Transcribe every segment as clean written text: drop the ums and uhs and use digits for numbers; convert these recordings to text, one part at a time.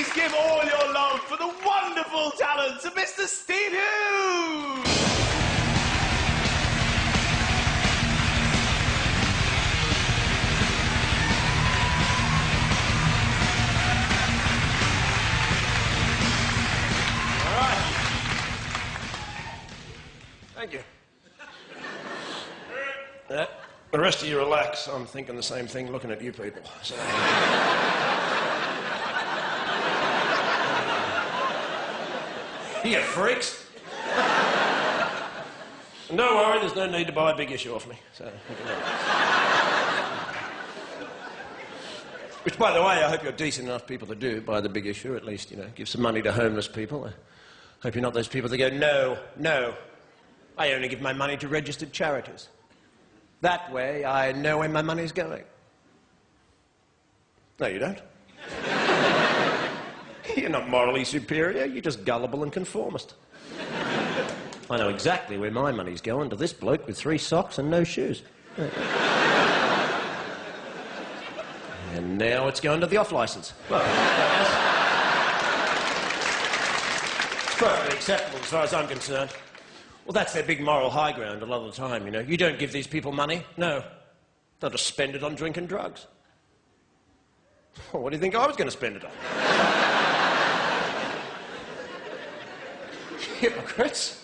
Please give all your love for the wonderful talents of Mr. Steve Hughes! All right. Thank you. The rest of you relax. I'm thinking the same thing looking at you people. So. You freaks. Don't worry, there's no need to buy a big issue off me. So, which, by the way, I hope you're decent enough people to do buy the big issue, at least, you know, give some money to homeless people. I hope you're not those people that go, no, no, I only give my money to registered charities. That way, I know where my money's going. No, you don't. You're not morally superior, you're just gullible and conformist. I know exactly where my money's going, to this bloke with 3 socks and no shoes. And now it's going to the off-licence. Well, it's perfectly acceptable as far as I'm concerned. Well, that's their big moral high ground a lot of the time, you know. You don't give these people money. No. They'll just spend it on drink and drugs. Well, what do you think I was going to spend it on? Hypocrites.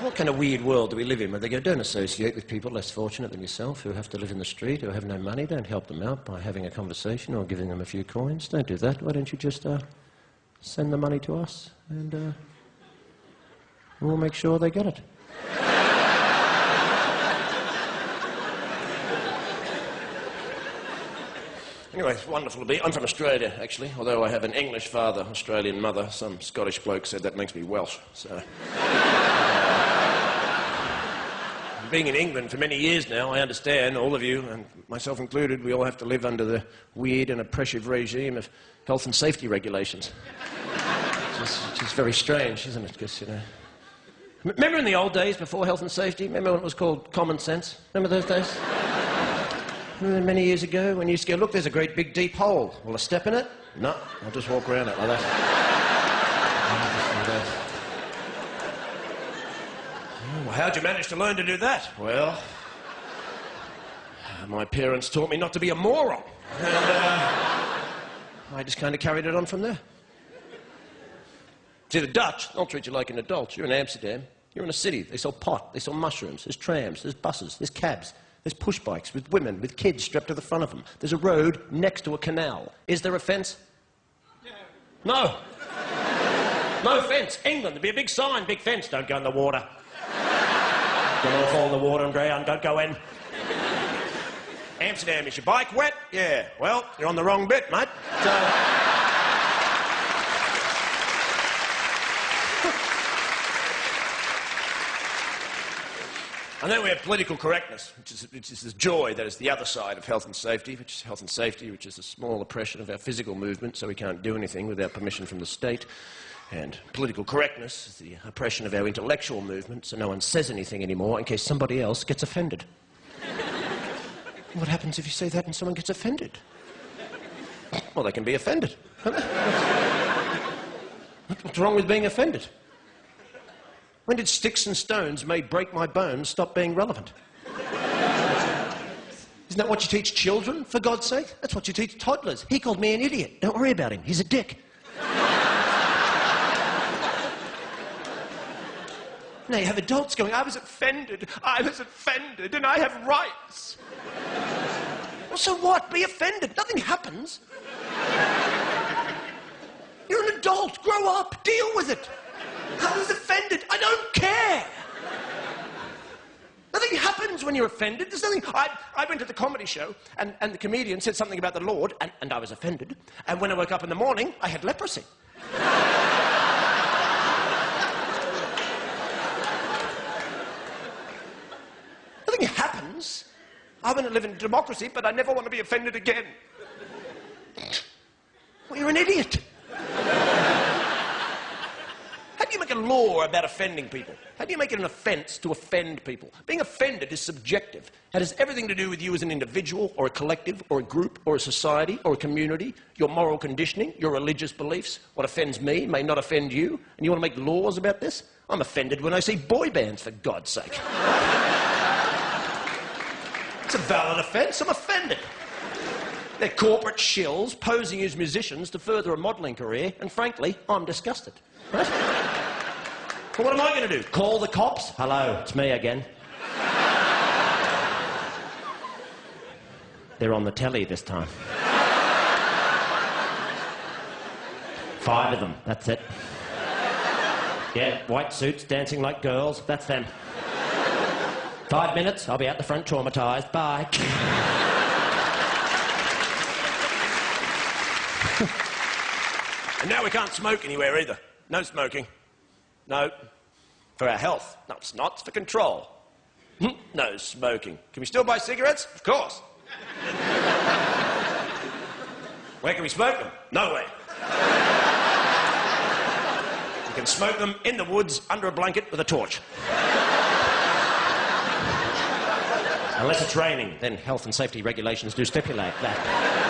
What kind of weird world do we live in where they go, don't associate with people less fortunate than yourself who have to live in the street, who have no money, don't help them out by having a conversation or giving them a few coins. Don't do that. Why don't you just send the money to us and we'll make sure they get it. Anyway, it's wonderful to be. I'm from Australia, actually, although I have an English father, Australian mother. Some Scottish bloke said that makes me Welsh, so... Being in England for many years now, I understand, all of you, and myself included, we all have to live under the weird and oppressive regime of health and safety regulations. Which is very strange, isn't it? Because, you know... Remember in the old days, before health and safety? Remember when it was called common sense? Remember those days? Remember many years ago when you used to go, look, there's a great big deep hole. Will I step in it? No, I'll just walk around it like that. Well, how'd you manage to learn to do that? Well, my parents taught me not to be a moron. And I just kind of carried it on from there. See, the Dutch, they'll treat you like an adult. You're in Amsterdam. You're in a city. They sell pot. They sell mushrooms. There's trams. There's buses. There's cabs. There's push bikes with women, with kids strapped to the front of them. There's a road next to a canal. Is there a fence? No. No fence. England, there'd be a big sign, big fence. Don't go in the water. Don't all fall in the water and drown. Don't go in. Amsterdam, is your bike wet? Yeah. Well, you're on the wrong bit, mate. So... And then we have political correctness, which is the joy that is the other side of health and safety, which is a small oppression of our physical movement, so we can't do anything without permission from the state. And political correctness is the oppression of our intellectual movement, so no one says anything anymore in case somebody else gets offended. What happens if you say that and someone gets offended? Well, they can be offended. What's wrong with being offended? When did sticks and stones may break my bones stop being relevant? Isn't that what you teach children, for God's sake? That's what you teach toddlers. He called me an idiot. Don't worry about him. He's a dick. Now you have adults going, I was offended, and I have rights. Well, so what? Be offended. Nothing happens. You're an adult. Grow up. Deal with it. I was offended. I don't care. Nothing happens when you're offended. There's nothing... I went to the comedy show, and the comedian said something about the Lord, and I was offended. And when I woke up in the morning, I had leprosy. Nothing happens. I want to live in a democracy, but I never want to be offended again. Well, you're an idiot. How do you make a law about offending people. How do you make it an offence to offend people? Being offended is subjective. It has everything to do with you as an individual, or a collective, or a group, or a society, or a community, your moral conditioning, your religious beliefs. What offends me may not offend you, and you want to make laws about this? I'm offended when I see boy bands, for God's sake. It's a valid offence. I'm offended. They're corporate shills posing as musicians to further a modelling career, and frankly, I'm disgusted. Right? Well, what am I going to do? Call the cops? Hello, it's me again. They're on the telly this time. 5 of them, that's it. Yeah, white suits dancing like girls, that's them. 5 minutes, I'll be out the front traumatised. Bye. And now we can't smoke anywhere either. No smoking. No. For our health. No, it's not. It's for control. No smoking. Can we still buy cigarettes? Of course. Where can we smoke them? Nowhere. You can smoke them in the woods under a blanket with a torch. Unless it's raining, then health and safety regulations do stipulate that.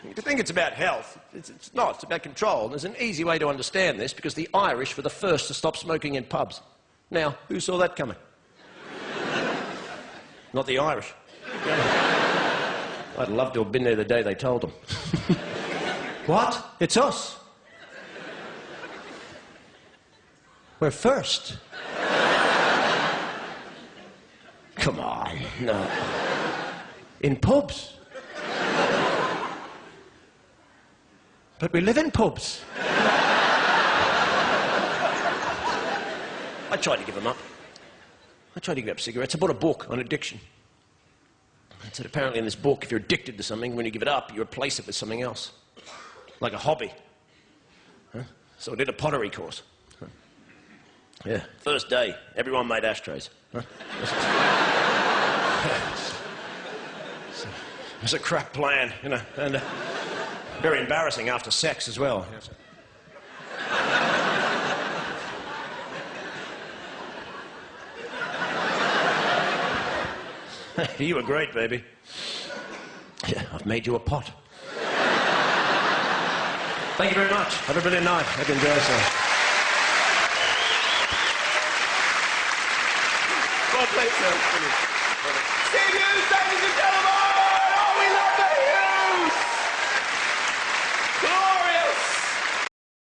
You think it's about health. It's not. It's about control. And there's an easy way to understand this, because the Irish were the first to stop smoking in pubs. Now, who saw that coming? Not the Irish. I'd love to have been there the day they told them. What? It's us. We're first. Come on, no. In pubs. But we live in pubs. I tried to give them up. I tried to give up cigarettes. I bought a book on addiction. It said apparently in this book, if you're addicted to something, when you give it up, you replace it with something else. Like a hobby. Huh? So I did a pottery course. Huh? Yeah, first day, everyone made ashtrays. Huh? It was a crap plan, you know, and very embarrassing after sex as well. You were great, baby. Yeah, I've made you a pot. Thank you very much. Have a brilliant night. Hope you enjoy yourself. God bless you. See you, ladies and gentlemen!